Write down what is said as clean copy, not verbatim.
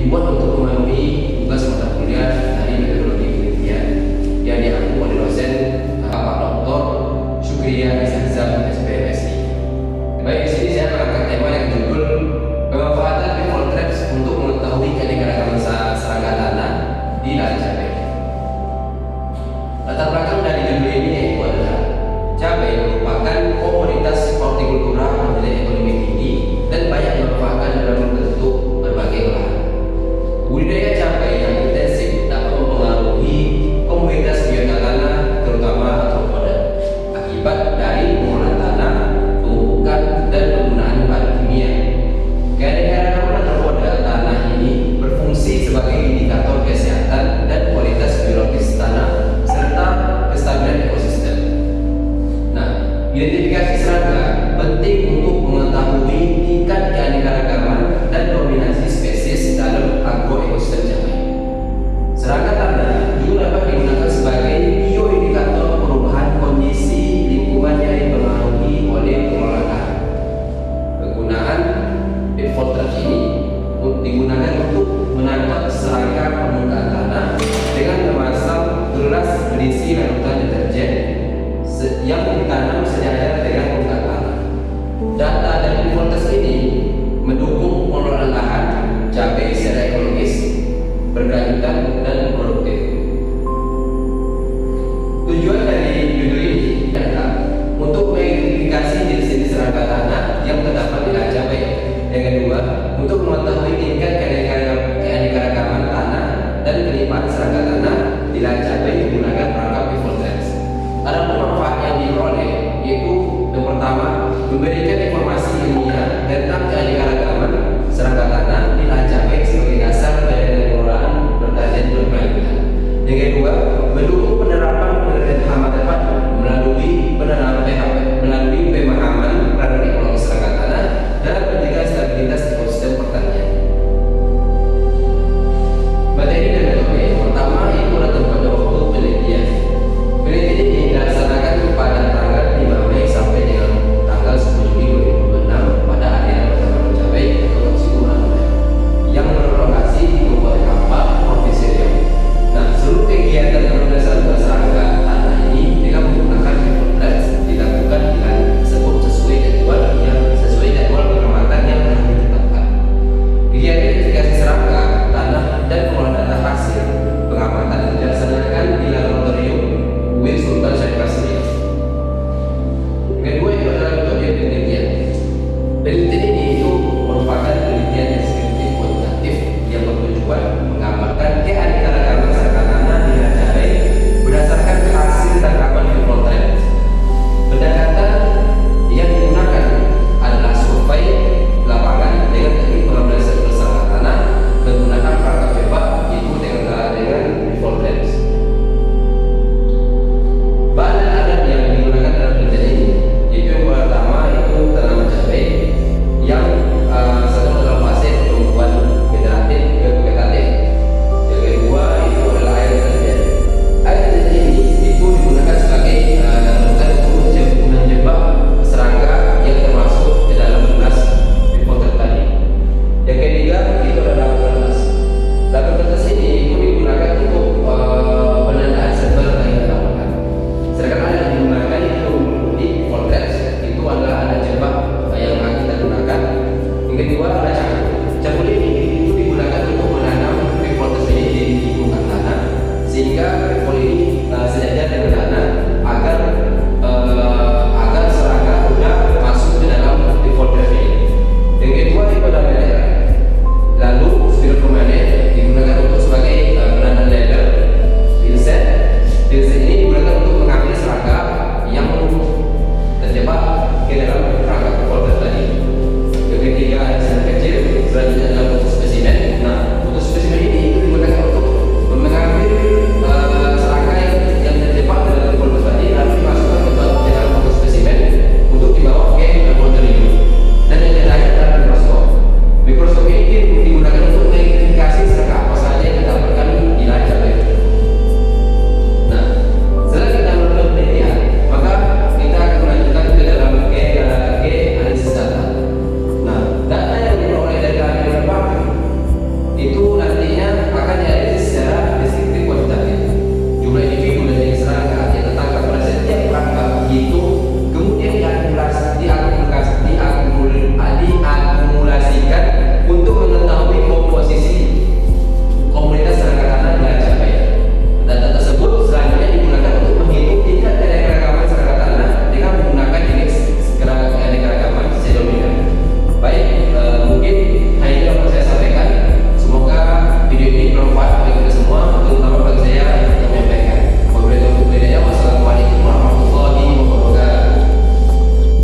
dibuat untuk memenuhi tugas mata kuliah dari metodologi penelitian yang diampu oleh dosen Bapak Dr. Syukriya Izazam SPMSI. Baik, di sini saya mengangkat tema yang judul pemanfaatan pivot traps untuk mengetahui keanekaragaman serangga tanah di lahan cabai. Latar belakang dari judul ini yaitu adalah cabai merupakan komoditas hortikultura bernilai ekonomi tinggi dan banyak dimanfaatkan dalam bentuk berbagai olahan. Budidaya cabai yang intensif dapat mempengaruhi komoditas biota tanah, terutama arthropoda, akibat dari pengolahan tanah, pemupukan, dan penggunaan bahan kimia. Keanekaragaman arthropoda tanah ini berfungsi sebagai indikator kesehatan dan kualitas biologis tanah serta kestabilan ekosistem. Nah, identifikasi serangga penting untuk mengetahui tingkat keanekaragaman dan dominasi spesies dalam agroekosistem cabai. Serangga tanah juga dapat digunakan sebagai bioindikator perubahan kondisi lingkungan yang dipengaruhi oleh pengelolaan lahan. Penggunaan pivot traps ini digunakan untuk menangkap serangga permukaan tanah dengan memasang gelas berisi larutan deterjen yang ditanam sejajar dengan permukaan tanah. Data dari pivot traps ini mendukung pengelolaan lahan cabai secara ekologis, berkelanjutan, dan produktif. Tujuan dari judul ini adalah untuk mengidentifikasi jenis-jenis serangga tanah yang terdapat di lahan cabai. Yang kedua, untuk mengetahui tingkat keanekaragaman tanah dan kenikmatan serangga tanah di lahan cabai menggunakan perangkap pivot traps. Ada manfaat yang diperoleh, yaitu yang pertama, memberikan informasi ilmiah tentang keanekaragaman serangga tanah di lahan cabai sebagai dasar dari pengelolaan pertanian berkelanjutan. Yang kedua, mendukung penerapan pengendalian hama tepat melalui pemahaman peranan ekologi serangga tanah dan menjaga stabilitas ekosistem pertanian. Materi dan metode yang pertama itu adalah pada waktu penelitian. Penelitian ini dilaksanakan pada tanggal 5 Mei sampai dengan tanggal 10 Juli 2026 pada area pertanian cabai atau Taksimuran yang berlokasi di Kabupaten Kampar, Provinsi Riau. Nah, seluruh kegiatan pemeriksaan serangga tanah ini dengan menggunakan pivot traps dilakukan di lahan tersebut sesuai jadwal pengamatan yang telah ditetapkan. Kegiatan identifikasi serangga tanah dan pengolahan data hasil pengamatan dilaksanakan di laboratorium UIN Sultan Syarifah Riau. Yang kedua itu adalah metode penelitian. Penelitian ini itu merupakan penelitian deskriptif kuantitatif yang bertujuan menggambarkan keanekaragaman serangga tanah di lahan cabai berdasarkan hasil tangkapan pivot traps. Pendekatan yang digunakan adalah survei lapangan dengan teknik pengambilan sampel serangga tanah menggunakan perangkap bebas itu dengan pivot traps. Bahan dan adat yang digunakan dalam penelitian ini yaitu yang pertama itu tanaman cabai yang sedang dalam fase pertumbuhan vegetatif ke vegetatif. Yang kedua itu adalah air deterjen. Air deterjen ini itu digunakan sebagai larutan untuk menjebak serangga yang termasuk di dalam gelas pivot trap tadi. Yang ketiga itu adalah labu kertas. Labu kertas ini itu digunakan untuk penandaan sampel yang ditambahkan. Sedangkan alat yang digunakan itu di pivot traps itu adalah alat jebak yang akan kita gunakan. Yang kedua adalah